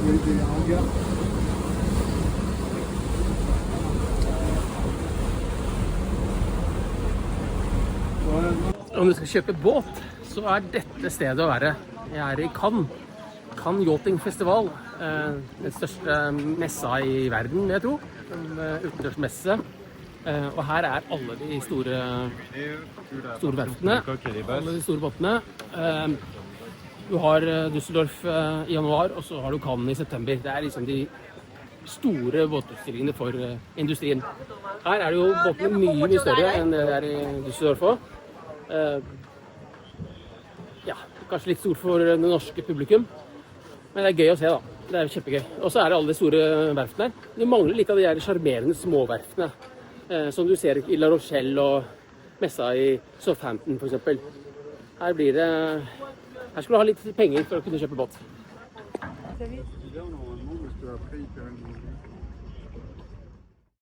Om du skal kjøpe båt, så dette stedet å være. Jeg I Cannes. Cannes Yachting Festival. Den største messa I verden, jeg tror. Utendørsmesse. Og her alle de store verftene. Alle de store båtene. Du har Düsseldorf I januar, og så har du Cannes I september. Det liksom de store båtutstillingene for industrien. Her det jo båtene mye større enn det I Düsseldorf også. Ja, kanskje litt stort for det norske publikum, men det gøy å se da. Det kjempegøy. Og så det alle de store verftene her. De mangler litt av de her charmerende småverftene, som du ser I La Rochelle og messa I Southampton for eksempel. Her skal du ha litt penger for å kunne kjøpe båt.